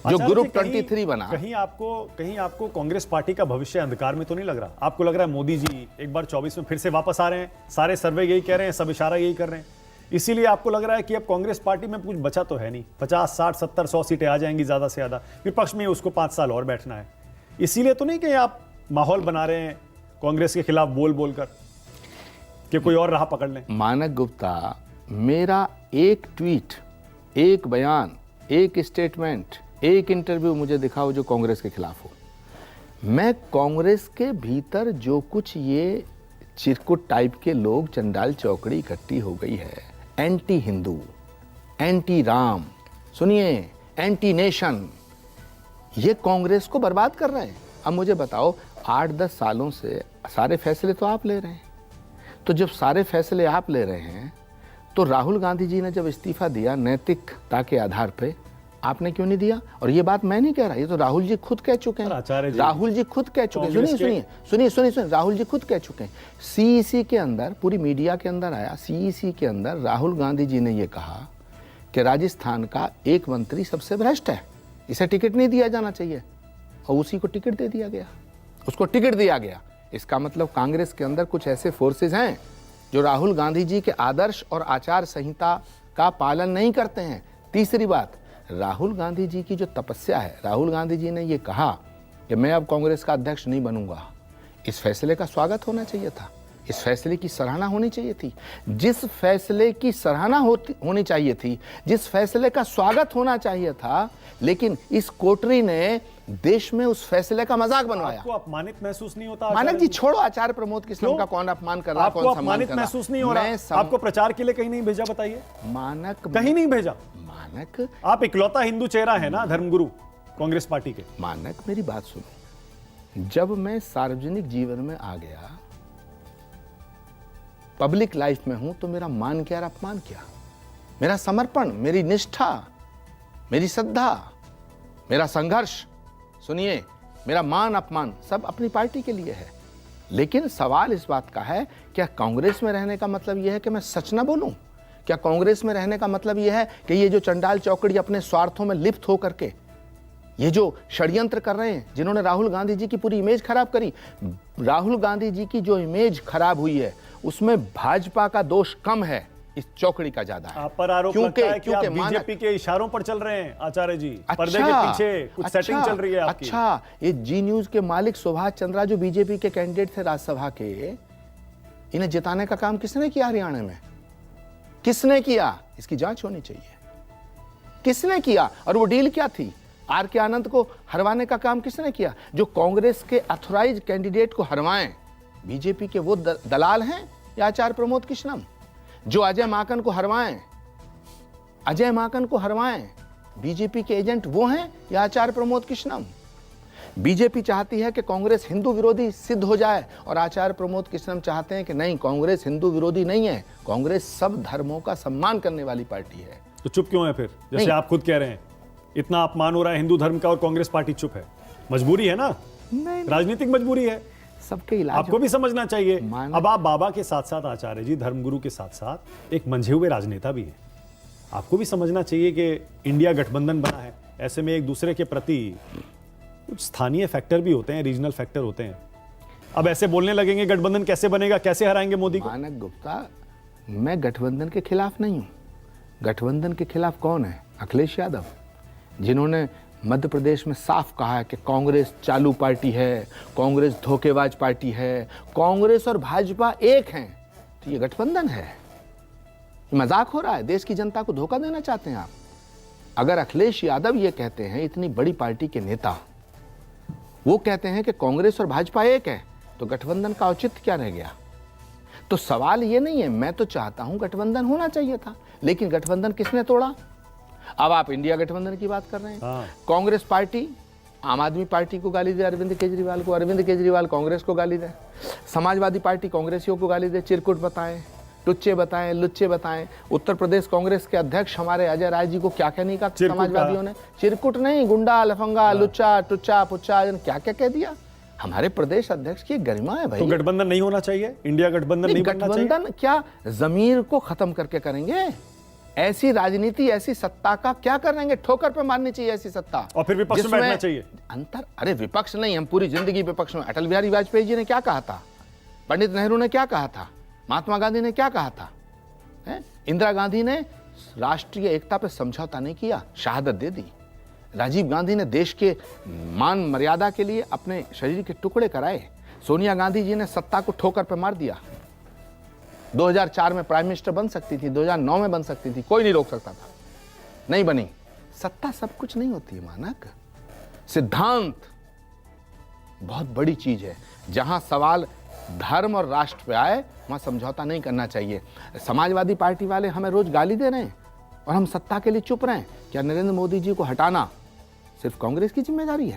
जो ग्रुप 23 बना। कहीं आपको कांग्रेस पार्टी का भविष्य अंधकार में तो नहीं लग रहा? आपको लग रहा है मोदी जी एक बार 24 में फिर से वापस आ रहे हैं, सारे सर्वे यही कह रहे हैं, सब इशारा यही कर रहे हैं, इसीलिए आपको लग रहा है कि अब कांग्रेस पार्टी में कुछ बचा तो है नहीं, 50, 60, 70, 100 सीटें आ जाएंगी ज्यादा से ज्यादा, विपक्ष में उसको 5 साल और बैठना है, इसीलिए तो नहीं कि आप माहौल बना रहे हैं कांग्रेस के खिलाफ बोल बोल कर कि कोई और राह पकड़ लें? मानक गुप्ता, मेरा एक ट्वीट, एक बयान, एक स्टेटमेंट, एक इंटरव्यू मुझे दिखाओ जो कांग्रेस के खिलाफ हो। मैं कांग्रेस के भीतर जो कुछ ये चिरकुट टाइप के लोग, चंडाल चौकड़ी इकट्ठी हो गई है, एंटी हिंदू, एंटी राम, सुनिए एंटी नेशन, ये कांग्रेस को बर्बाद कर रहे हैं। अब मुझे बताओ, 8-10 सालों से सारे फैसले तो आप ले रहे हैं, तो जब सारे फैसले आप ले रहे हैं तो राहुल गांधी जी ने जब इस्तीफा दिया नैतिकता के आधार पे, आपने क्यों नहीं दिया? और ये बात मैं नहीं कह रहा, ये तो राहुल जी खुद कह चुके हैं। राहुल जी खुद कह चुके हैं, सुनिए, राहुल जी खुद कह चुके हैं। सीईसी के अंदर, पूरी मीडिया के अंदर आया, सीईसी के अंदर राहुल गांधी जी ने ये कहा कि राजस्थान का एक मंत्री सबसे भ्रष्ट है, इसे टिकट नहीं दिया जाना चाहिए, और उसी को टिकट दे दिया गया, उसको टिकट दिया गया। इसका मतलब कांग्रेस के अंदर कुछ ऐसे फोर्सेज हैं जो राहुल गांधी जी के आदर्श और आचार संहिता का पालन नहीं करते हैं। तीसरी बात, राहुल गांधी जी की जो तपस्या है, राहुल गांधी जी ने ये कहा कि मैं अब कांग्रेस का अध्यक्ष नहीं बनूंगा, इस फैसले का स्वागत होना चाहिए था, इस फैसले की सराहना होनी चाहिए थी। जिस फैसले की सराहना होनी चाहिए थी, जिस फैसले का स्वागत होना चाहिए था, लेकिन इस कोटरी ने देश में उस फैसले का मजाक बनवाया। आपको अपमानित महसूस नहीं होता? मानक जी छोड़ो, आचार्य प्रमोद किस्म का कौन अपमान कर रहा है, कौन सम्मान कर रहा है? महसूस नहीं हो रहा? आपको प्रचार के लिए कहीं नहीं भेजा? बताइए। मानक कहीं नहीं भेजा? मानक, आप इकलौता हिंदू चेहरा है ना धर्मगुरु कांग्रेस पार्टी के। मानक मेरी बात सुनो, जब मैं सार्वजनिक जीवन में आ गया, पब्लिक लाइफ में हूं, तो मेरा मान क्या और अपमान क्या? मेरा समर्पण, मेरी निष्ठा, मेरी श्रद्धा, मेरा संघर्ष, सुनिए, मेरा मान अपमान सब अपनी पार्टी के लिए है। लेकिन सवाल इस बात का है, क्या कांग्रेस में रहने का मतलब यह है कि मैं सच ना बोलूं? क्या कांग्रेस में रहने का मतलब यह है कि ये जो चंडाल चौकड़ी अपने स्वार्थों में लिप्त होकर के ये जो षड्यंत्र कर रहे हैं, जिन्होंने राहुल गांधी जी की पूरी इमेज खराब करी, राहुल गांधी जी की जो इमेज खराब हुई है उसमें भाजपा का दोष कम है, इस चौकड़ी का ज्यादा है। आप पर आरोप लगता है कि आप बीजेपी के इशारों पर चल रहे हैं आचार्य जी। पर्दे के पीछे कुछ सेटिंग चल रही है आपकी। अच्छा, ये जी न्यूज के मालिक सुभाष चंद्रा जो बीजेपी के कैंडिडेट थे राज्यसभा के, इन्हें जिताने का काम किसने किया हरियाणा में? किसने किया? इसकी जांच होनी चाहिए। किसने किया? और वो डील क्या थी? आर के आनंद को हरवाने का काम किसने किया? जो कांग्रेस के अथोराइज कैंडिडेट को हरवाएं, बीजेपी के वो दलाल हैं या आचार्य प्रमोद कृष्णम? जो अजय माकन को हरवाएं, अजय माकन को हरवाएं, बीजेपी के एजेंट वो हैं या आचार्य प्रमोद कृष्णम? बीजेपी चाहती है कि कांग्रेस हिंदू विरोधी सिद्ध हो जाए, और आचार्य प्रमोद कृष्णम चाहते हैं कि नहीं, कांग्रेस हिंदू विरोधी नहीं है, कांग्रेस सब धर्मों का सम्मान करने वाली पार्टी है। तो चुप क्यों है फिर? जैसे आप खुद कह रहे हैं इतना अपमान हो रहा है हिंदू धर्म का और कांग्रेस पार्टी चुप है। मजबूरी है ना, नहीं, राजनीतिक मजबूरी है, सबके इलाज आपको भी समझना चाहिए। अब आप बाबा के साथ साथ आचार्य जी धर्मगुरु के साथ साथ एक मंझे हुए राजनेता भी हैं, आपको भी समझना चाहिए कि इंडिया गठबंधन बना है, ऐसे में एक दूसरे के प्रति कुछ स्थानीय फैक्टर भी होते हैं, रीजनल फैक्टर होते हैं। अब ऐसे बोलने लगेंगे गठबंधन कैसे बनेगा, कैसे हराएंगे मोदी को? मानक गुप्ता, मैं गठबंधन के खिलाफ नहीं हूं। गठबंधन के खिलाफ कौन है? अखिलेश यादव, जिन्होंने मध्य प्रदेश में साफ कहा है कि कांग्रेस चालू पार्टी है, कांग्रेस धोखेबाज पार्टी है, कांग्रेस और भाजपा एक हैं। तो ये गठबंधन है, मजाक हो रहा है, देश की जनता को धोखा देना चाहते हैं आप। अगर अखिलेश यादव ये कहते हैं, इतनी बड़ी पार्टी के नेता, वो कहते हैं कि कांग्रेस और भाजपा एक है, तो गठबंधन का औचित्य क्या रह गया? तो सवाल ये नहीं है, मैं तो चाहता हूं गठबंधन होना चाहिए था, लेकिन गठबंधन किसने तोड़ा? अब आप इंडिया गठबंधन की बात कर रहे हैं। कांग्रेस पार्टी आम आदमी पार्टी को गाली दे अरविंद केजरीवाल को, अरविंद केजरीवाल कांग्रेस को गाली दे, समाजवादी पार्टी कांग्रेसियों को गाली दे, चिरकुट बताएं, टुच्चे बताएं, लुच्चे बताएं। उत्तर प्रदेश कांग्रेस के अध्यक्ष हमारे अजय राय जी को क्या क्या नहीं कहा समाजवादियों ने? चिरकुट नहीं, गुंडा, लफंगा, लुच्चा, टुच्चा, पुच्चा, क्या क्या कह दिया। हमारे प्रदेश अध्यक्ष की गरिमा है भाई। तो गठबंधन नहीं होना चाहिए, इंडिया गठबंधन नहीं बनना चाहिए। गठबंधन क्या जमीर को खत्म करके करेंगे? ऐसी राजनीति, ऐसी सत्ता का क्या करेंगे? ठोकर पे मारनी चाहिए ऐसी सत्ता। और फिर विपक्ष में जिसमें बैठना चाहिए। अंतर, अरे विपक्ष नहीं, हम पूरी जिंदगी विपक्ष में। अटल बिहारी वाजपेयी जी ने क्या कहा था? पंडित नेहरू ने क्या कहा था? महात्मा गांधी ने क्या कहा था? इंदिरा गांधी ने राष्ट्रीय एकता पे समझौता नहीं किया, शहादत दे दी। राजीव गांधी ने देश के मान मर्यादा के लिए अपने शरीर के टुकड़े कराए। सोनिया गांधी जी ने सत्ता को ठोकर पे मार दिया। 2004 में प्राइम मिनिस्टर बन सकती थी, 2009 में बन सकती थी, कोई नहीं रोक सकता था, नहीं बनी। सत्ता सब कुछ नहीं होती है मानक। सिद्धांत बहुत बड़ी चीज है। जहां सवाल धर्म और राष्ट्र पे आए वहां समझौता नहीं करना चाहिए। समाजवादी पार्टी वाले हमें रोज गाली दे रहे हैं और हम सत्ता के लिए चुप रहे हैं। क्या नरेंद्र मोदी जी को हटाना सिर्फ कांग्रेस की जिम्मेदारी है?